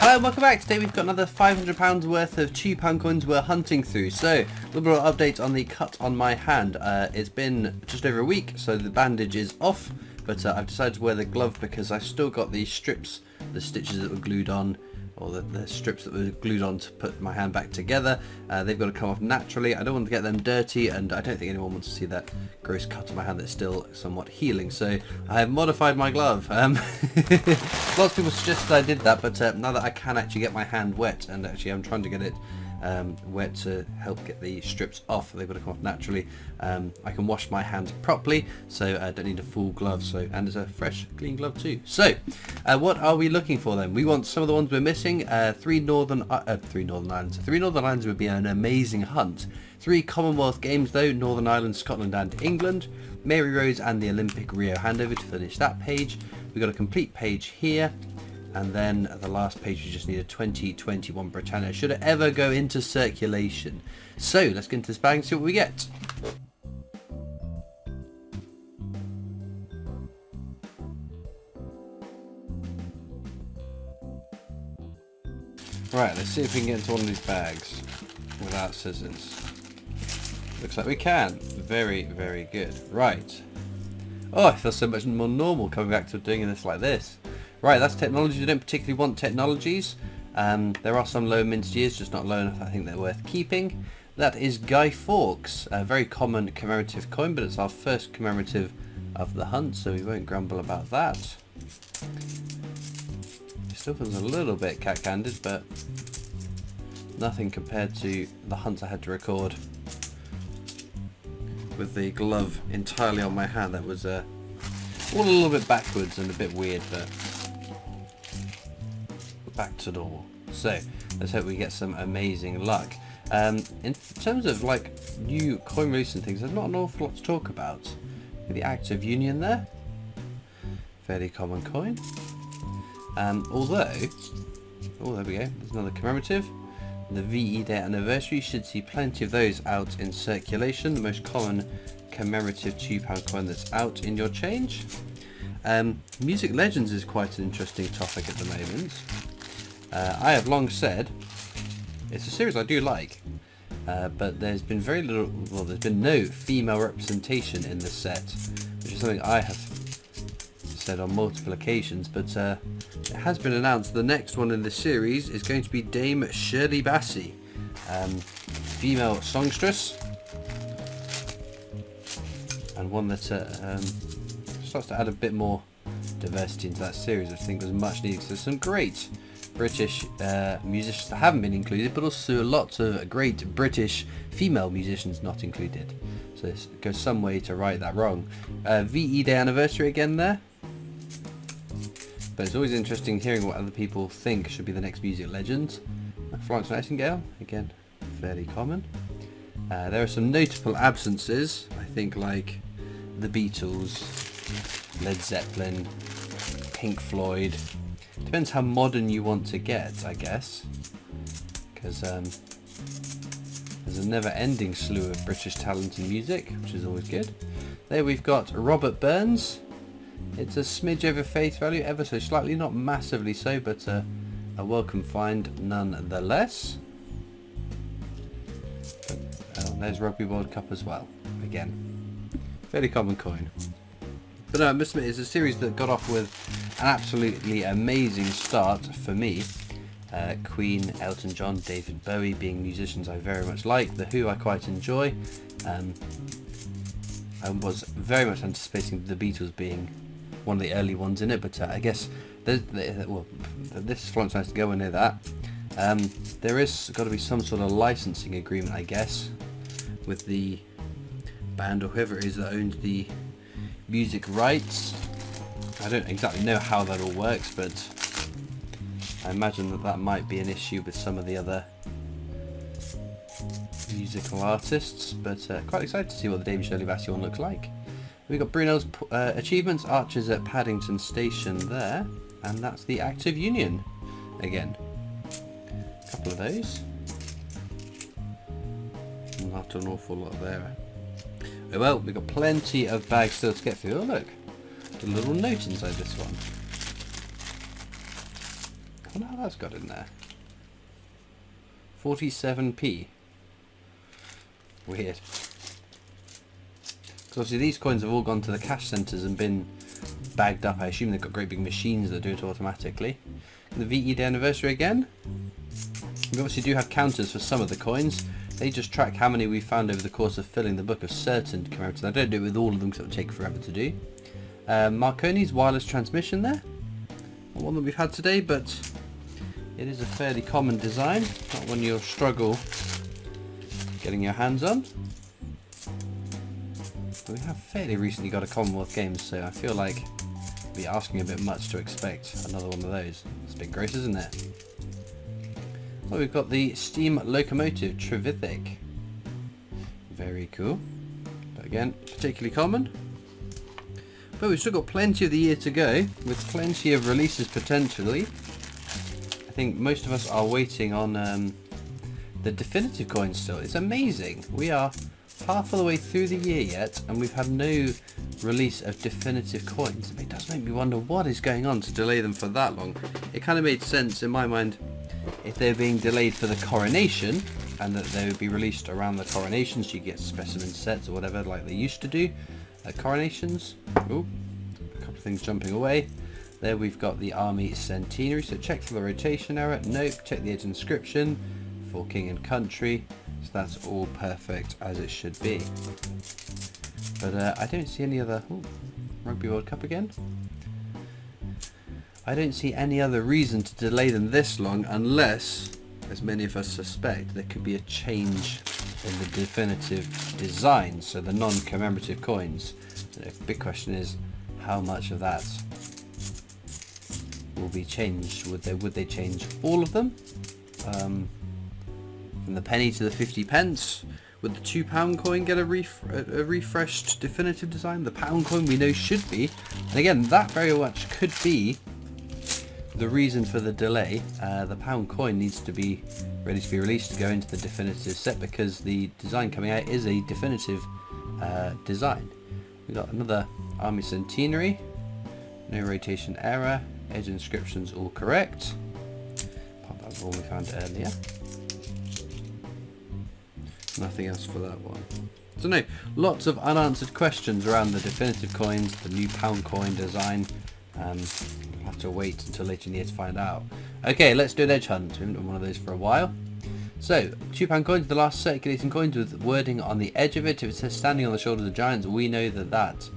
Hello and welcome back. Today we've got another £500 worth of £2 coins we're hunting through. So, a little bit of update on the cut on my hand. It's been just over a week, so the bandage is off, but I've decided to wear the glove because I've still got the strips, the stitches that were glued on, or the strips that were glued on to put my hand back together. They've got to come off naturally. I don't want to get them dirty, and I don't think anyone wants to see that gross cut on my hand that's still somewhat healing. So I have modified my glove. Lots of people suggested I did that, but now that I can actually get my hand wet, and actually I'm trying to get it wet to help get the strips off, they've got to come off naturally. I can wash my hands properly, so I don't need a full glove. So, and it's a fresh, clean glove too. So, what are we looking for then? We want some of the ones we're missing. Three Northern Islands. 3 Northern Islands would be an amazing hunt. 3 Commonwealth Games though: Northern Ireland, Scotland and England. Mary Rose and the Olympic Rio handover to finish that page. We've got a complete page here. And then the last page we just need a 2021 Britannia should it ever go into circulation. So let's get into this bag and see what we get. Right, let's see if we can get into one of these bags without scissors. Looks like we can. Very, very good. Right. Oh, I feel so much more normal coming back to doing this like this. Right, that's technologies. We don't particularly want technologies. There are some low minted years, just not low enough I think they're worth keeping. That is Guy Fawkes, a very common commemorative coin, but it's our first commemorative of the hunt, so we won't grumble about that. It still feels a little bit cat-candid, but nothing compared to the hunts I had to record with the glove entirely on my hand. That was all a little bit backwards and a bit weird, but back to normal. So let's hope we get some amazing luck. In terms of like new coin release and things, there's not an awful lot to talk about. The Act of Union there, fairly common coin. Although, oh there we go, there's another commemorative. The VE Day anniversary, should see plenty of those out in circulation. The most common commemorative £2 coin that's out in your change. Music Legends is quite an interesting topic at the moment. I have long said it's a series I do like, but there's been very little, well, there's been no female representation in this set, which is something I have said on multiple occasions, but it has been announced the next one in the series is going to be Dame Shirley Bassey, female songstress, and one that starts to add a bit more diversity into that series, which I think was much needed. So some great British musicians that haven't been included, but also lots of great British female musicians not included. So this goes some way to right that wrong. VE Day anniversary again there. But it's always interesting hearing what other people think should be the next music legend. Florence Nightingale, again, fairly common. There are some notable absences, I think, like the Beatles, Led Zeppelin, Pink Floyd. Depends how modern you want to get, I guess, because there's a never-ending slew of British talent in music, which is always good. There we've got Robert Burns. It's a smidge over face value, ever so slightly, not massively so, but a welcome find nonetheless. There's Rugby World Cup as well. Again, fairly common coin. But no, I must admit, it's a series that got off with an absolutely amazing start for me. Queen, Elton John, David Bowie being musicians I very much like. The Who I quite enjoy. I was very much anticipating the Beatles being one of the early ones in it, but I guess this is Florence Nightingale, we know that. There is got to be some sort of licensing agreement, I guess, with the band or whoever it is that owns the music rights. I don't exactly know how that all works, but I imagine that that might be an issue with some of the other musical artists, but quite excited to see what the Dame Shirley Bassey one looks like. We've got Brunel's achievements, archers at Paddington Station there, and that's the Act of Union again. A couple of those. Not an awful lot there. Oh well, we've got plenty of bags still to get through. Oh look, a little note inside this one. I wonder how that's got in there. 47p. Weird. Because obviously these coins have all gone to the cash centres and been bagged up. I assume they've got great big machines that do it automatically. And the VE Day anniversary again. We obviously do have counters for some of the coins. They just track how many we found over the course of filling the book of certain commemorations. I don't do it with all of them because it would take forever to do. Marconi's wireless transmission there. Not one that we've had today, but it is a fairly common design. Not one you'll struggle getting your hands on. But we have fairly recently got a Commonwealth Games, so I feel like I'd be asking a bit much to expect another one of those. It's a bit gross, isn't it? Well, we've got the steam locomotive Trevithick. Very cool. But again, particularly common. But we've still got plenty of the year to go, with plenty of releases potentially. I think most of us are waiting on the definitive coins still. It's amazing. We are half of the way through the year yet, and we've had no release of definitive coins. It does make me wonder what is going on to delay them for that long. It kind of made sense in my mind if they're being delayed for the coronation, and that they would be released around the coronation, so you get specimen sets or whatever like they used to do at coronations. Oh, a couple of things jumping away. There we've got the army centenary, so check for the rotation error. Nope, check the edge inscription for king and country. So that's all perfect as it should be. But I don't see any other... Ooh, Rugby World Cup again. I don't see any other reason to delay them this long unless, as many of us suspect, there could be a change in the definitive design, so the non-commemorative coins. The big question is, how much of that will be changed? Would they change all of them? From the penny to the 50 pence? Would the £2 coin get a refreshed definitive design? The pound coin we know should be. And again, that very much could be the reason for the delay. The pound coin needs to be ready to be released to go into the definitive set, because the design coming out is a definitive design. We've got another army centenary. No rotation error. Edge inscriptions all correct. Apart from the one we found earlier. Nothing else for that one. So no, lots of unanswered questions around the definitive coins, the new pound coin design. We'll have to wait until later in the year to find out. Okay, let's do an edge hunt. We haven't done one of those for a while. So, £2 coins, the last circulating coins with wording on the edge of it. If it says standing on the shoulders of giants, we know that that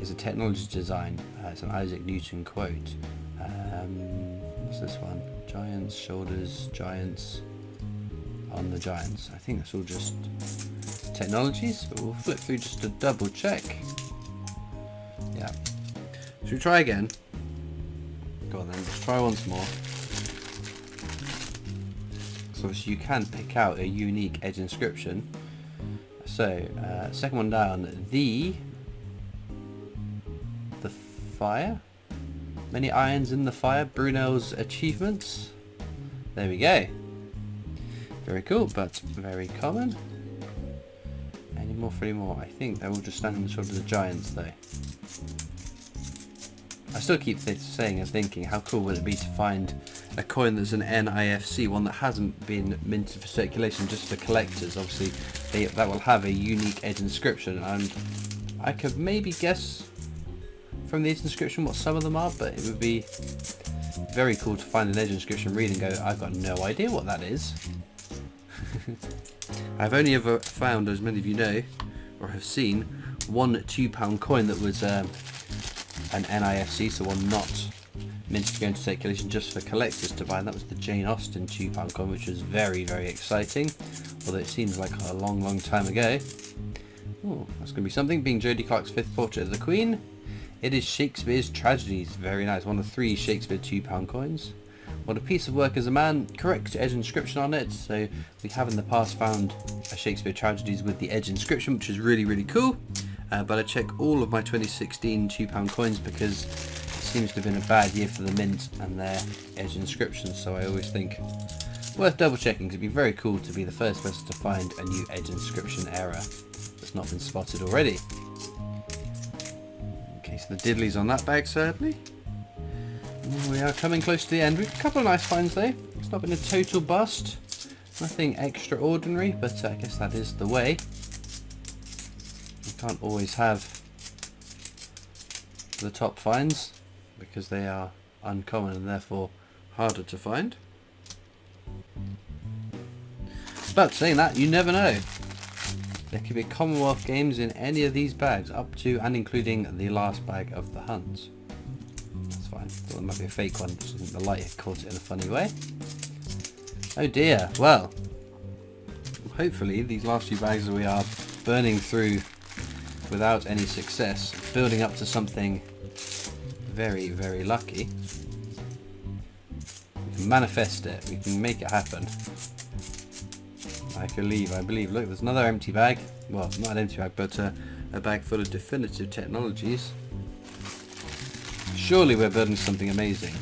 is a technology design. It's an Isaac Newton quote. What's this one? Giants, shoulders, giants, on the giants. I think that's all just technologies, but we'll flip through just to double check. Yeah. Should we try again? Go on then, let's try once more. So obviously you can pick out a unique edge inscription. So, second one down, the fire. Many irons in the fire, Brunel's achievements. There we go. Very cool, but very common. Any more for any more? I think they're all just standing on the shoulders of the giants though. I still keep saying and thinking, how cool would it be to find a coin that's an NIFC, one that hasn't been minted for circulation, just for collectors. Obviously, that will have a unique edge inscription, and I could maybe guess from the edge inscription what some of them are, but it would be very cool to find an edge inscription, read and go, I've got no idea what that is. I've only ever found, as many of you know, or have seen, one £2 coin that was an NIFC, so one not meant to go into circulation, just for collectors to buy, and that was the Jane Austen £2 coin, which was very, very exciting, although it seems like a long, long time ago. Oh, that's going to be something, being Jodie Clark's 5th portrait of the Queen. It is Shakespeare's Tragedies, very nice, one of 3 Shakespeare £2 coins. What a piece of work as a man, correct edge inscription on it, so we have in the past found a Shakespeare Tragedies with the edge inscription, which is really, really cool, but I check all of my 2016 £2 coins because it seems to have been a bad year for the mint and their edge inscriptions, so I always think worth double checking, because it'd be very cool to be the first person to find a new edge inscription error that's not been spotted already. Okay, so the diddlies on that bag certainly. We are coming close to the end. We've got a couple of nice finds though. It's not been a total bust. Nothing extraordinary, but I guess that is the way. You can't always have the top finds because they are uncommon and therefore harder to find. But saying that, you never know. There could be Commonwealth games in any of these bags, up to and including the last bag of the hunt. That's fine. Thought it might be a fake one, just think the light had caught it in a funny way. Oh dear. Well, hopefully these last few bags that we are burning through without any success, building up to something very, very lucky. We can manifest it. We can make it happen. I believe. Look, there's another empty bag. Well, not an empty bag, but a bag full of definitive technologies. Surely we're building something amazing.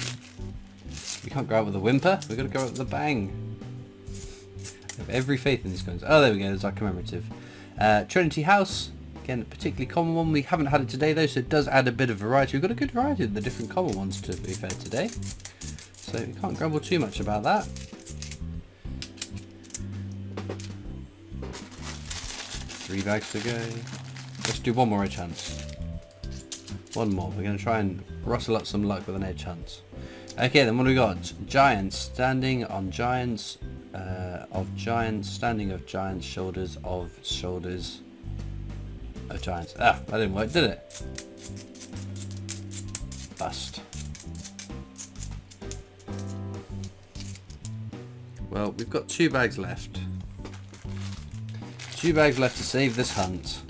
We can't go out with a whimper. We've got to go out with a bang. I have every faith in these coins. Oh, there we go. There's our commemorative. Trinity House. Again, a particularly common one. We haven't had it today, though, so it does add a bit of variety. We've got a good variety of the different common ones, to be fair, today. So we can't grumble too much about that. 3 bags to go. Let's do one more edge hunt. One more. We're going to try and rustle up some luck with an edge hunt. Okay, then what do we got? Giants standing on giants of giants, standing of giants, shoulders of shoulders of giants. Ah, that didn't work, did it? Bust. Well, we've got 2 bags left. 2 bags left to save this hunt.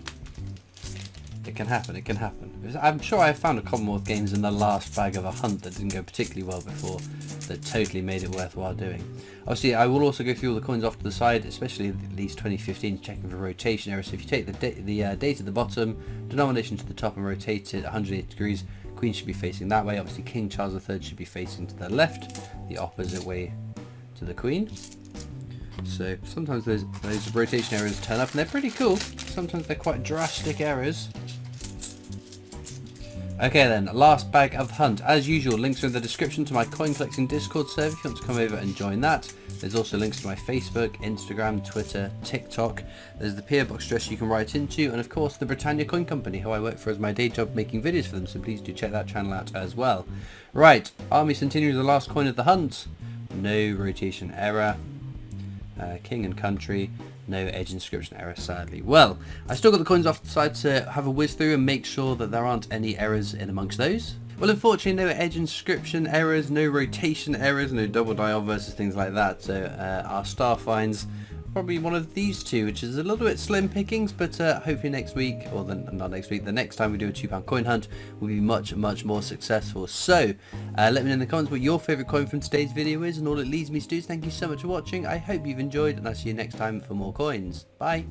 It can happen, it can happen. I'm sure I found a Commonwealth Games in the last bag of a hunt that didn't go particularly well before, that totally made it worthwhile doing. Obviously, I will also go through all the coins off to the side, especially these 2015, checking for rotation errors. So if you take the date at the bottom, denomination to the top and rotate it 180 degrees, Queen should be facing that way. Obviously, King Charles III should be facing to the left, the opposite way to the Queen. So sometimes those rotation errors turn up and they're pretty cool. Sometimes they're quite drastic errors. Okay then, last bag of hunt. As usual, links are in the description to my coin collecting Discord server if you want to come over and join that. There's also links to my Facebook, Instagram, Twitter, TikTok. There's the PO box address you can write into, and of course the Britannia Coin Company, who I work for as my day job making videos for them, so please do check that channel out as well. Right, Army Centenary is the last coin of the hunt. No rotation error. King and country, no edge inscription error, sadly. Well, I still got the coins off the side to have a whiz through and make sure that there aren't any errors in amongst those. Well, unfortunately, no edge inscription errors, no rotation errors, no double die versus things like that. So our star finds probably one of these two, which is a little bit slim pickings, but hopefully next week, or not next week, the next time we do a £2 coin hunt will be much, much more successful. So let me know in the comments what your favourite coin from today's video is, and all it leads me to do is thank you so much for watching. I hope you've enjoyed, and I'll see you next time for more coins. Bye!